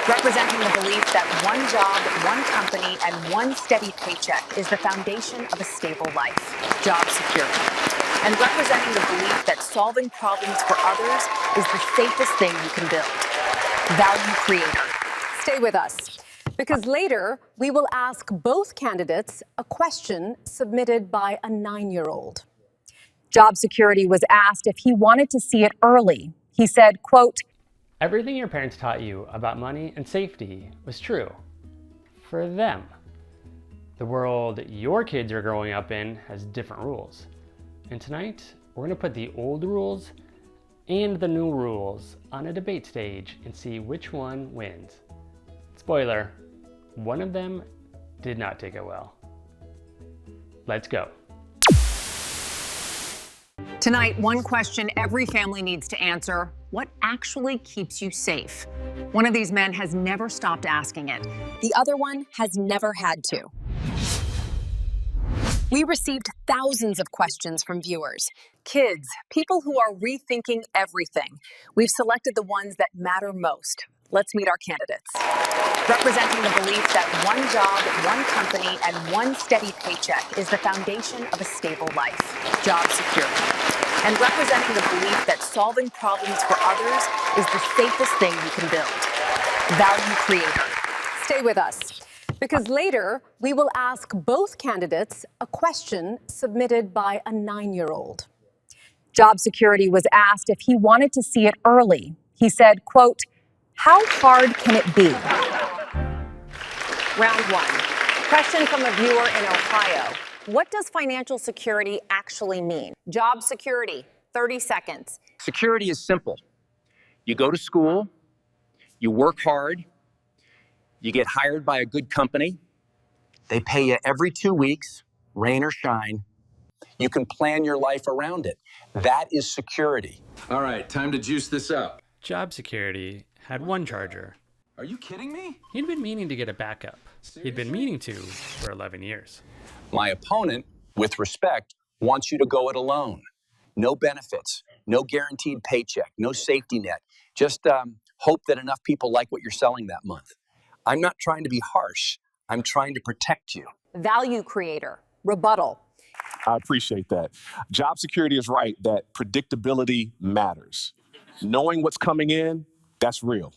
representing the belief that one job, one company, and one steady paycheck is the foundation of a stable life, job security, and representing the belief that solving problems for others is the safest thing you can build, value creator. Stay with us, because later we will ask both candidates a question submitted by a 9-year-old. Job security was asked if he wanted to see it early. He said, quote, "Everything your parents taught you about money and safety was true. For them. The world your kids are growing up in has different rules. And tonight, we're going to put the old rules and the new rules on a debate stage and see which one wins. Spoiler, one of them did not take it well. Let's go." Tonight, one question every family needs to answer: what actually keeps you safe? One of these men has never stopped asking it. The other one has never had to. We received thousands of questions from viewers. Kids, people who are rethinking everything. We've selected the ones that matter most. Let's meet our candidates. Representing the belief that one job, one company, and one steady paycheck is the foundation of a stable life, job security. And representing the belief that solving problems for others is the safest thing you can build, value creator. Stay with us, because later we will ask both candidates a question submitted by a 9-year-old. Job security was asked if he wanted to see it early. He said, quote, "How hard can it be?" Round one. Question from a viewer in Ohio. What does financial security actually mean? Job security, 30 seconds. Security is simple. You go to school, you work hard, you get hired by a good company, they pay you every 2 weeks, rain or shine. You can plan your life around it. That is security. All right, time to juice this up. Job security had one charger. Are you kidding me? He'd been meaning to get a backup. He'd been meaning to for 11 years. My opponent, with respect, wants you to go it alone. No benefits, no guaranteed paycheck, no safety net. Just hope that enough people like what you're selling that month. I'm not trying to be harsh. I'm trying to protect you. Value creator, rebuttal. I appreciate that. Job security is right that predictability matters. Knowing what's coming in, that's real.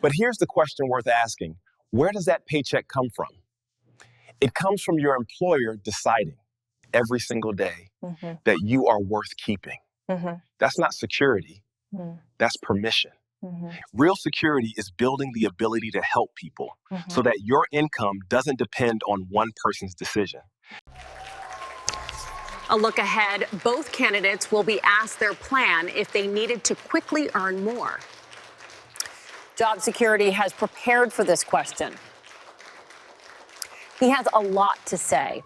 But here's the question worth asking. Where does that paycheck come from? It comes from your employer deciding every single day that you are worth keeping. That's not security. That's permission. Real security is building the ability to help people so that your income doesn't depend on one person's decision. A look ahead, both candidates will be asked their plan if they needed to quickly earn more. Job security has prepared for this question. He has a lot to say.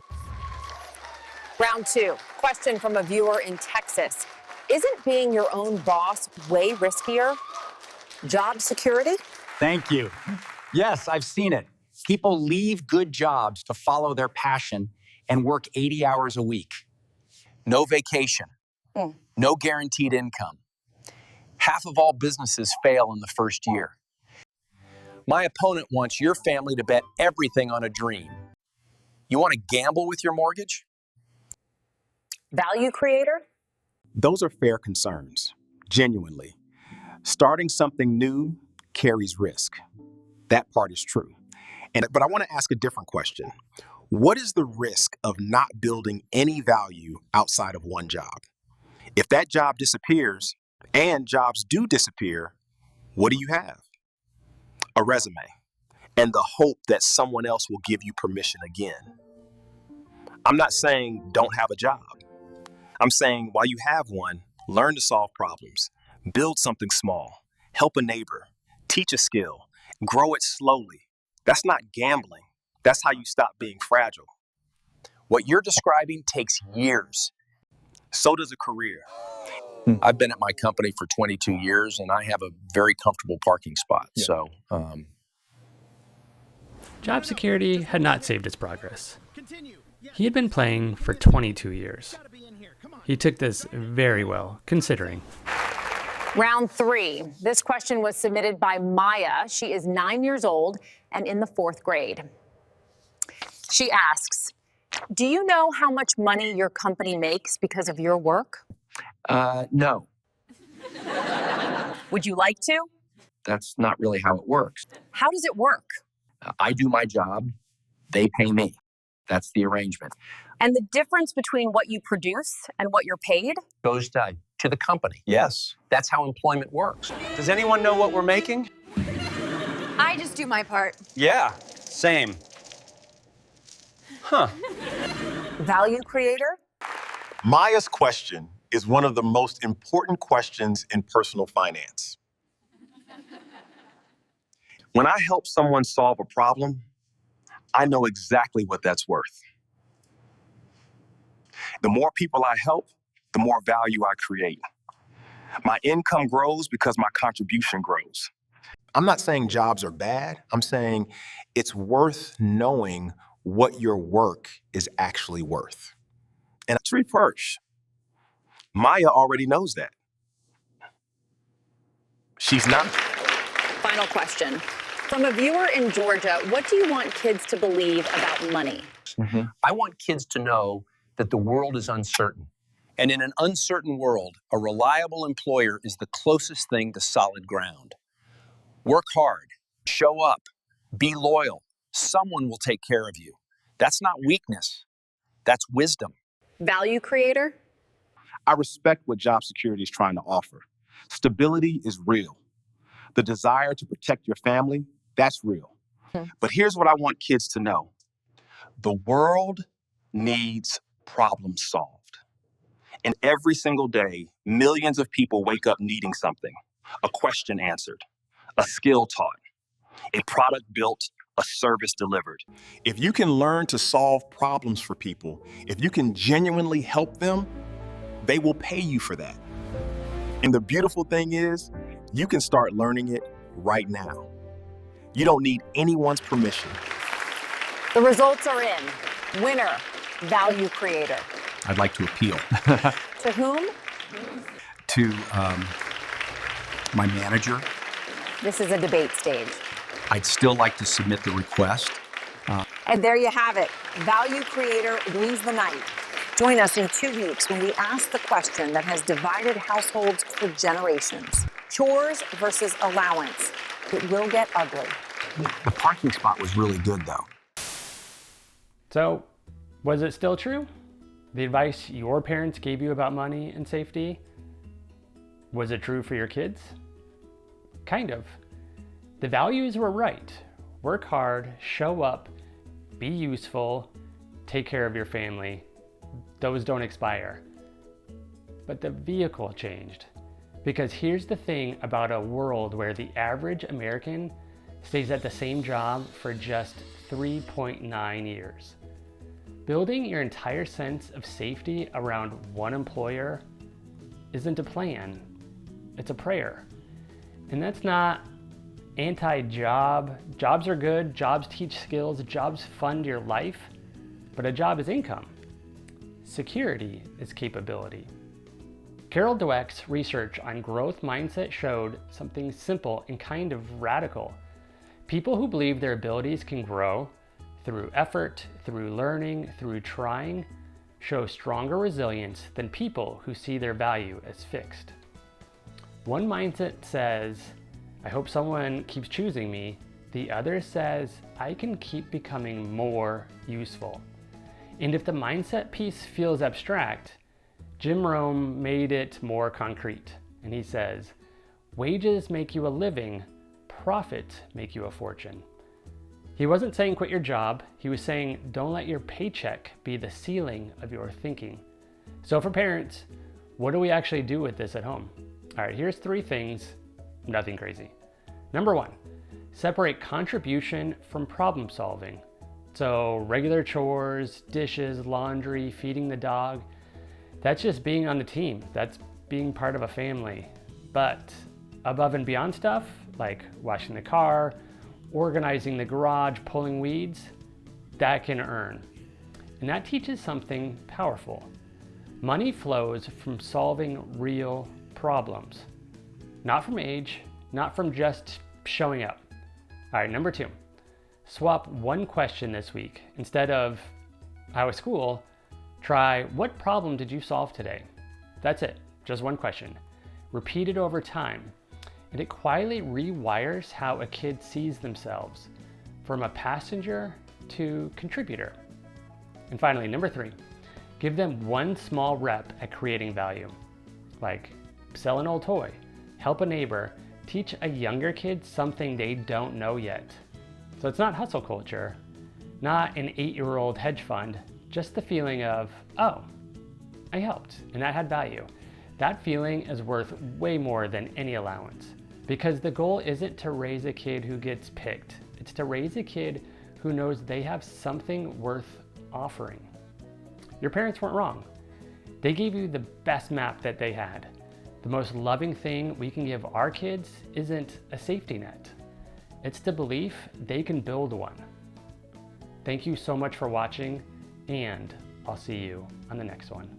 Round two, question from a viewer in Texas. Isn't being your own boss way riskier? Job security? Thank you. Yes, I've seen it. People leave good jobs to follow their passion and work 80 hours a week. No vacation, no guaranteed income. Half of all businesses fail in the first year. My opponent wants your family to bet everything on a dream. You want to gamble with your mortgage? Value creator? Those are fair concerns, genuinely. Starting something new carries risk. That part is true. But I want to ask a different question. What is the risk of not building any value outside of one job? If that job disappears, and jobs do disappear, what do you have? A resume, and the hope that someone else will give you permission again. I'm not saying don't have a job. I'm saying while you have one, learn to solve problems, build something small, help a neighbor, teach a skill, grow it slowly. That's not gambling. That's how you stop being fragile. What you're describing takes years. So does a career. I've been at my company for 22 years, and I have a very comfortable parking spot. Yeah. Job security had not saved his progress. He had been playing for 22 years. He took this very well, considering. Round 3. This question was submitted by Maya. She is 9 years old and in the 4th grade. She asks, do you know how much money your company makes because of your work? No, Would you like to? that's not really how it works. How does it work? I do my job, they pay me. That's the arrangement. And the difference between what you produce and what you're paid? Goes to the company. Yes. That's how employment works. Does anyone know what we're making? I just do my part. Yeah, same. Huh. Value creator? Maya's question is one of the most important questions in personal finance. When I help someone solve a problem, I know exactly what that's worth. The more people I help, the more value I create. My income grows because my contribution grows. I'm not saying jobs are bad. I'm saying it's worth knowing what your work is actually worth. And it's research. Maya already knows that. She's not. Final question. From a viewer in Georgia, what do you want kids to believe about money? I want kids to know that the world is uncertain. And in an uncertain world, a reliable employer is the closest thing to solid ground. Work hard, show up, be loyal. Someone will take care of you. That's not weakness, that's wisdom. Value creator? I respect what job security is trying to offer. Stability is real. The desire to protect your family, that's real. But here's what I want kids to know. The world needs problems solved. And every single day, millions of people wake up needing something. A question answered, a skill taught, a product built, a service delivered. If you can learn to solve problems for people, if you can genuinely help them, they will pay you for that. And the beautiful thing is, you can start learning it right now. You don't need anyone's permission. The results are in. Winner, value creator. I'd like to appeal To whom? To my manager, This is a debate stage. I'd still like to submit the request. And there you have it. Value creator wins the night. Join us in 2 weeks when we ask the question that has divided households for generations. Chores versus allowance. It will get ugly. The parking spot was really good, though. So, was it still true? The advice your parents gave you about money and safety? Was it true for your kids? Kind of. The values were right. Work hard, show up, be useful, take care of your family. Those don't expire. But the vehicle changed. Because here's the thing about a world where the average American stays at the same job for just 3.9 years. Building your entire sense of safety around one employer isn't a plan, it's a prayer. And that's not anti-job. Jobs are good, jobs teach skills, jobs fund your life, but a job is income. Security is capability. Carol Dweck's research on growth mindset showed something simple and kind of radical. People who believe their abilities can grow through effort, through learning, through trying, show stronger resilience than people who see their value as fixed. One mindset says, I hope someone keeps choosing me. The other says, I can keep becoming more useful. And if the mindset piece feels abstract, Jim Rohn made it more concrete. And he says, wages make you a living, profit make you a fortune. He wasn't saying quit your job. He was saying don't let your paycheck be the ceiling of your thinking. So for parents, what do we actually do with this at home? All right, here's 3 things, nothing crazy. Number 1, separate contribution from problem solving. So regular chores, dishes, laundry, feeding the dog, that's just being on the team. That's being part of a family. But above and beyond stuff, like washing the car, organizing the garage, pulling weeds, that can earn. And that teaches something powerful. Money flows from solving real problems. Not from age, not from just showing up. All right, number 2, swap one question this week. Instead of, how was school? Try, what problem did you solve today? That's it, just one question. Repeat it over time, and it quietly rewires how a kid sees themselves, from a passenger to contributor. And finally, number 3, give them one small rep at creating value, like sell an old toy, help a neighbor, teach a younger kid something they don't know yet. So it's not hustle culture, not an 8-year-old hedge fund, just the feeling of, oh, I helped and that had value. That feeling is worth way more than any allowance, because the goal isn't to raise a kid who gets picked. It's to raise a kid who knows they have something worth offering. Your parents weren't wrong. They gave you the best map that they had. The most loving thing we can give our kids isn't a safety net. It's the belief they can build one. Thank you so much for watching, and I'll see you on the next one.